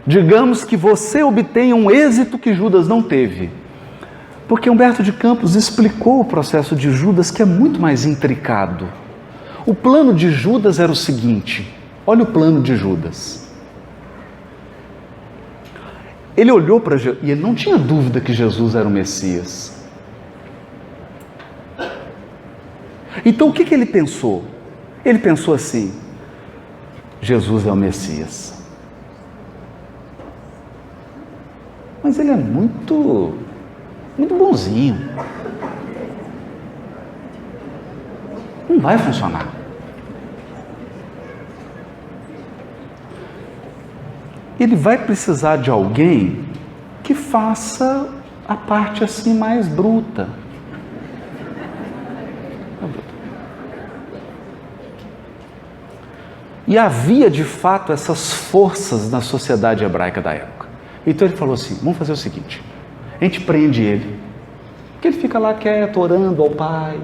Digamos que você obtenha um êxito que Judas não teve. Porque Humberto de Campos explicou o processo de Judas, que é muito mais intricado. O plano de Judas era o seguinte: olha o plano de Judas. Ele olhou para Jesus e ele não tinha dúvida que Jesus era o Messias. Então o que ele pensou? Ele pensou assim: Jesus é o Messias. mas ele é muito bonzinho. Não vai funcionar. Ele vai precisar de alguém que faça a parte assim mais bruta. E havia de fato essas forças na sociedade hebraica da época. Então ele falou assim: vamos fazer o seguinte, a gente prende ele, porque ele fica lá quieto, orando ao Pai,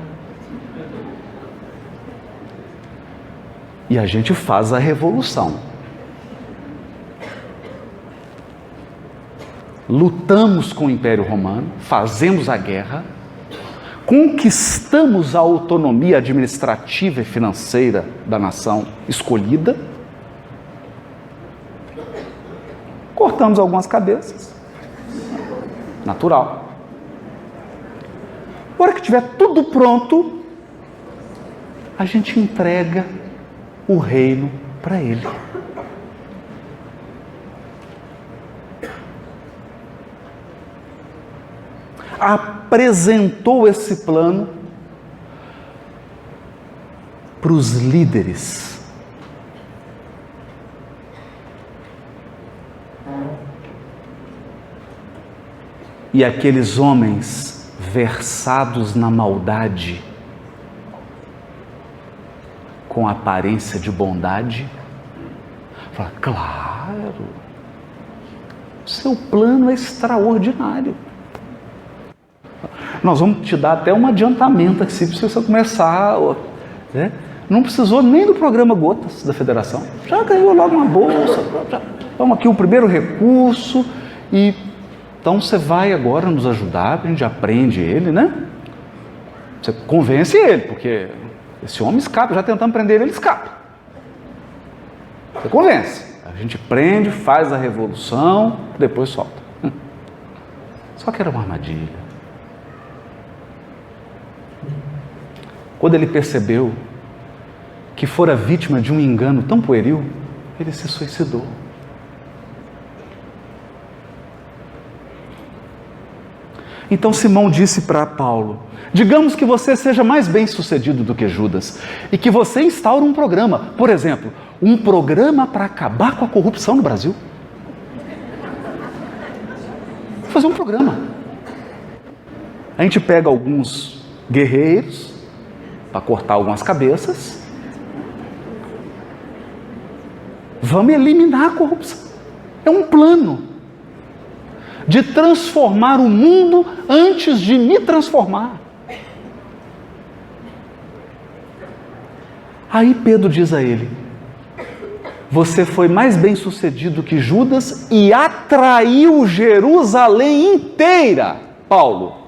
e a gente faz a revolução. Lutamos com o Império Romano, fazemos a guerra, conquistamos a autonomia administrativa e financeira da nação escolhida, cortamos algumas cabeças, natural. Na hora que tiver tudo pronto, a gente entrega o reino para ele. Apresentou esse plano para os líderes. E aqueles homens versados na maldade, com aparência de bondade, falaram: claro, seu plano é extraordinário. Nós vamos te dar até um adiantamento aqui, se você começar, né? Não precisou nem do programa Gotas da Federação, já ganhou logo uma bolsa, vamos aqui o primeiro recurso, e então você vai agora nos ajudar, a gente aprende ele, né? Você convence ele, porque esse homem escapa, já tentamos prender ele, ele escapa. Você convence, a gente prende, faz a revolução, depois solta. Só que era uma armadilha. Quando ele percebeu que fora vítima de um engano tão pueril, ele se suicidou. Então Simão disse para Paulo: digamos que você seja mais bem-sucedido do que Judas e que você instaure um programa, por exemplo, um programa para acabar com a corrupção no Brasil. Vou fazer um programa. A gente pega alguns guerreiros para cortar algumas cabeças. Vamos eliminar a corrupção. É um plano de transformar o mundo antes de me transformar. Aí Pedro diz a ele: você foi mais bem-sucedido que Judas e atraiu Jerusalém inteira, Paulo.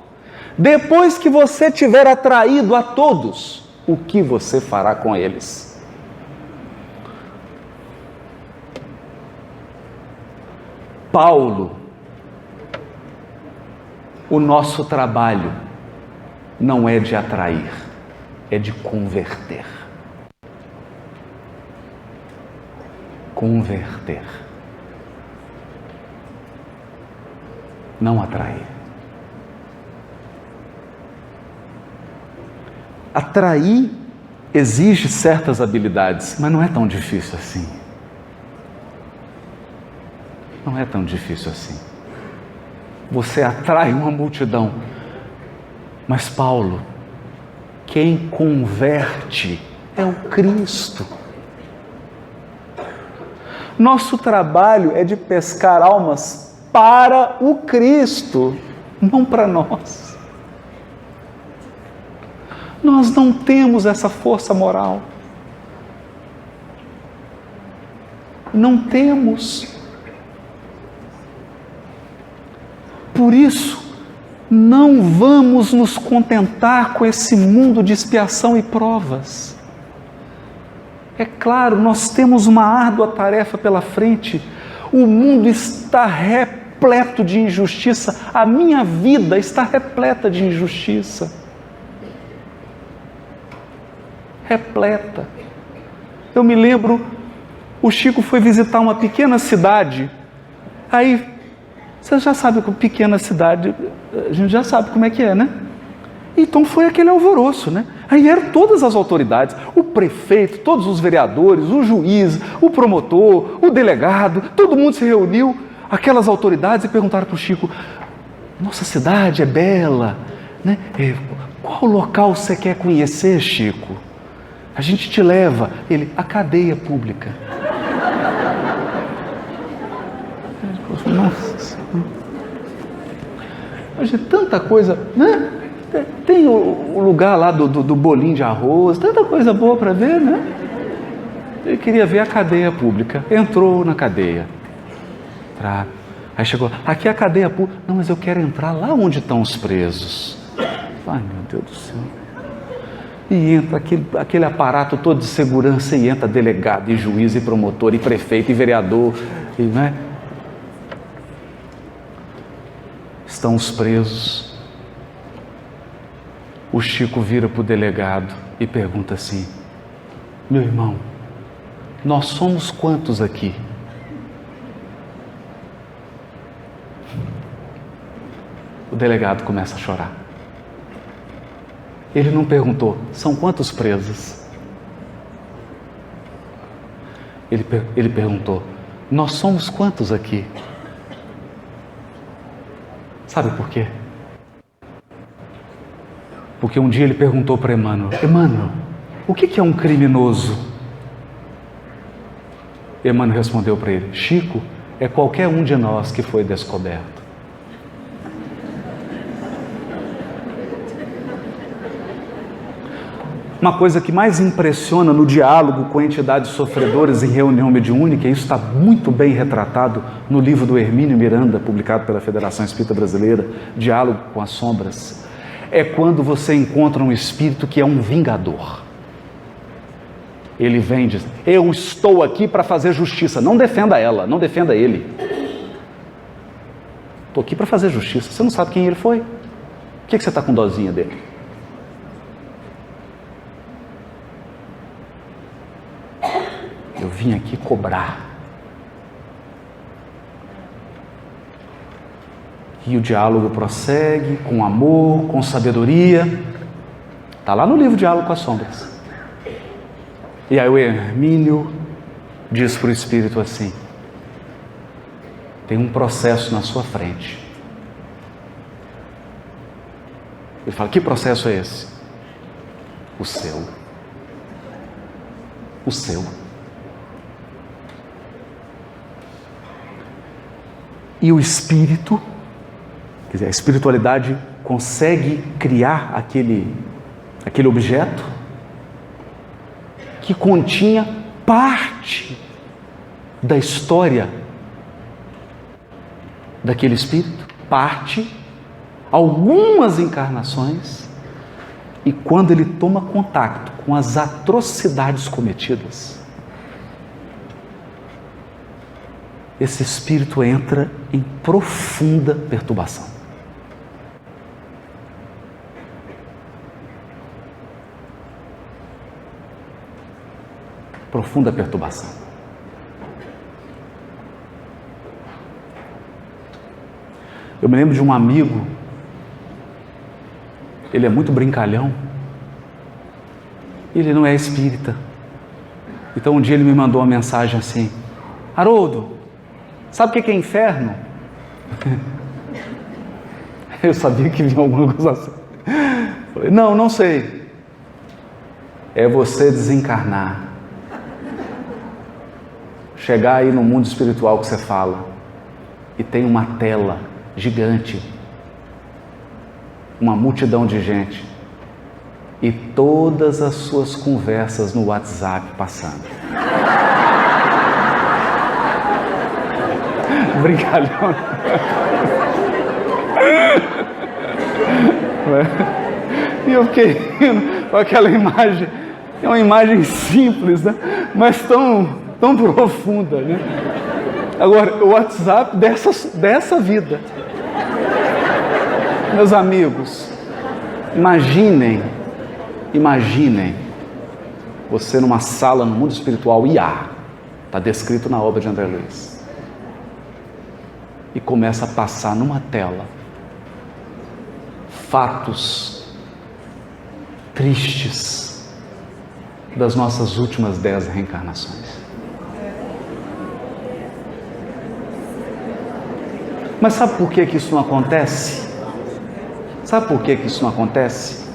Depois que você tiver atraído a todos, o que você fará com eles? Paulo, o nosso trabalho não é de atrair, é de converter. Converter. Não atrair. Atrair exige certas habilidades, mas não é tão difícil assim. Não é tão difícil assim. Você atrai uma multidão, mas Paulo, quem converte é o Cristo. Nosso trabalho é de pescar almas para o Cristo, não para nós. Nós não temos essa força moral. Não temos. Por isso, não vamos nos contentar com esse mundo de expiação e provas. É claro, nós temos uma árdua tarefa pela frente. O mundo está repleto de injustiça. A minha vida está repleta de injustiça. Repleta. Eu me lembro, o Chico foi visitar uma pequena cidade, aí Você já sabe que pequena cidade, a gente já sabe como é que é, né? Então foi aquele alvoroço, né? Aí eram todas as autoridades, o prefeito, todos os vereadores, o juiz, o promotor, o delegado, todo mundo se reuniu, aquelas autoridades, e perguntaram para o Chico: nossa cidade é bela, né? Qual local você quer conhecer, Chico? A gente te leva. Ele: a cadeia pública. Nossa, hoje tanta coisa, né? Tem o lugar lá do bolinho de arroz, tanta coisa boa para ver, né? Ele queria ver a cadeia pública. Entrou na cadeia. Aí chegou: aqui é a cadeia pública. Não, mas eu quero entrar lá onde estão os presos. Ai, meu Deus do céu. E entra aquele aparato todo de segurança, e entra delegado, e juiz, e promotor, e prefeito, e vereador, né? Estão os presos. O Chico vira para o delegado e pergunta assim: meu irmão, nós somos quantos aqui? O delegado começa a chorar. Ele não perguntou: são quantos presos? Ele perguntou: nós somos quantos aqui? Sabe por quê? Porque um dia ele perguntou para Emmanuel: Emmanuel, o que é um criminoso? Emmanuel respondeu para ele: Chico, é qualquer um de nós que foi descoberto. Uma coisa que mais impressiona no diálogo com entidades sofredoras em reunião mediúnica, e isso está muito bem retratado no livro do Hermínio Miranda, publicado pela Federação Espírita Brasileira, Diálogo com as Sombras, é quando você encontra um espírito que é um vingador. Ele vem e diz: eu estou aqui para fazer justiça. Não defenda ela, não defenda ele. Estou aqui para fazer justiça. Você não sabe quem ele foi? Por que você está com dozinha dele? Eu vim aqui cobrar. E o diálogo prossegue com amor, com sabedoria. Está lá no livro Diálogo com as Sombras. E aí o Hermínio diz para o espírito assim: tem um processo na sua frente. Ele fala: que processo é esse? O seu. O seu. E o espírito, quer dizer, a espiritualidade consegue criar aquele objeto que continha parte da história daquele espírito, parte, algumas encarnações, e quando ele toma contato com as atrocidades cometidas, esse espírito entra em profunda perturbação. Profunda perturbação. Eu me lembro de um amigo, ele é muito brincalhão, ele não é espírita. Então um dia ele me mandou uma mensagem assim: Haroldo, sabe o que é inferno? Eu sabia que vinha alguma coisa assim. Falei: não sei. É você desencarnar, chegar aí no mundo espiritual que você fala, e tem uma tela gigante, uma multidão de gente, e todas as suas conversas no WhatsApp passando. Brincalhão. E eu fiquei rindo com aquela imagem. É uma imagem simples, né? Mas tão profunda, né? Agora, o WhatsApp dessa vida. Meus amigos, imaginem você numa sala no mundo espiritual IA. Está descrito na obra de André Luiz. e começa a passar numa tela fatos tristes das nossas últimas 10 reencarnações. Mas sabe por que isso não acontece? Sabe por que isso não acontece?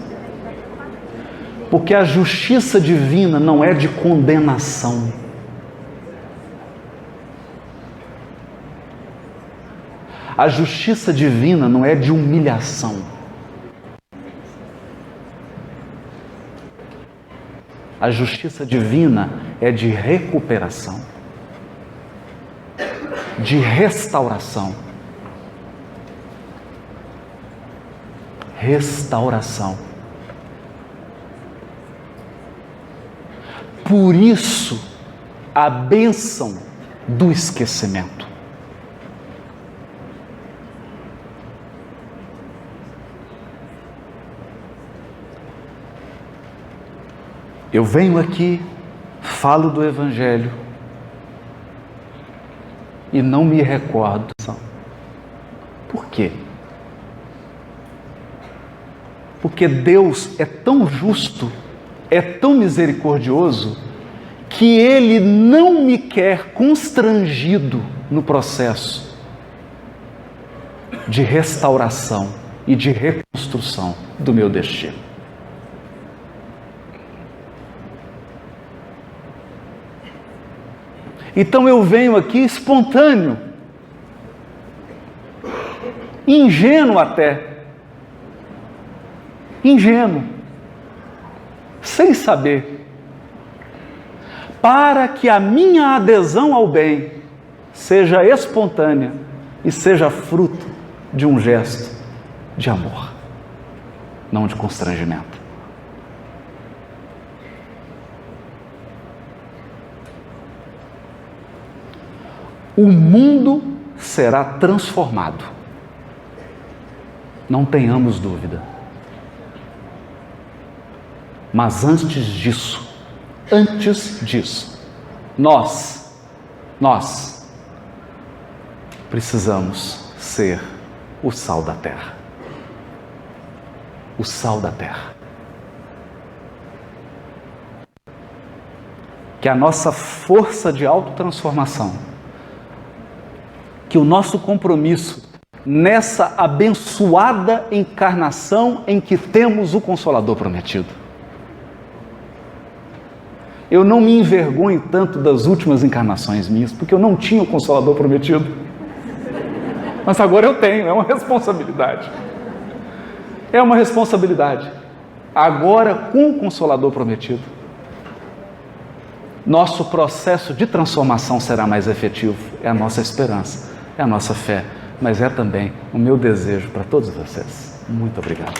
Porque a justiça divina não é de condenação. A justiça divina não é de humilhação. A justiça divina é de recuperação, de restauração. Restauração. Por isso, a bênção do esquecimento. Eu venho aqui, falo do Evangelho e não me recordo. Por quê? Porque Deus é tão justo, é tão misericordioso, que Ele não me quer constrangido no processo de restauração e de reconstrução do meu destino. Então eu venho aqui espontâneo, ingênuo até, sem saber, para que a minha adesão ao bem seja espontânea e seja fruto de um gesto de amor, não de constrangimento. O mundo será transformado. Não tenhamos dúvida. Mas antes disso, nós precisamos ser o sal da terra. O sal da terra. Que a nossa força de autotransformação, que o nosso compromisso nessa abençoada encarnação em que temos o Consolador prometido. Eu não me envergonho tanto das últimas encarnações minhas, porque eu não tinha o Consolador prometido. Mas agora eu tenho, é uma responsabilidade. É uma responsabilidade. Agora, com o Consolador prometido, nosso processo de transformação será mais efetivo. É a nossa esperança, é a nossa fé, mas é também o meu desejo para todos vocês. Muito obrigado.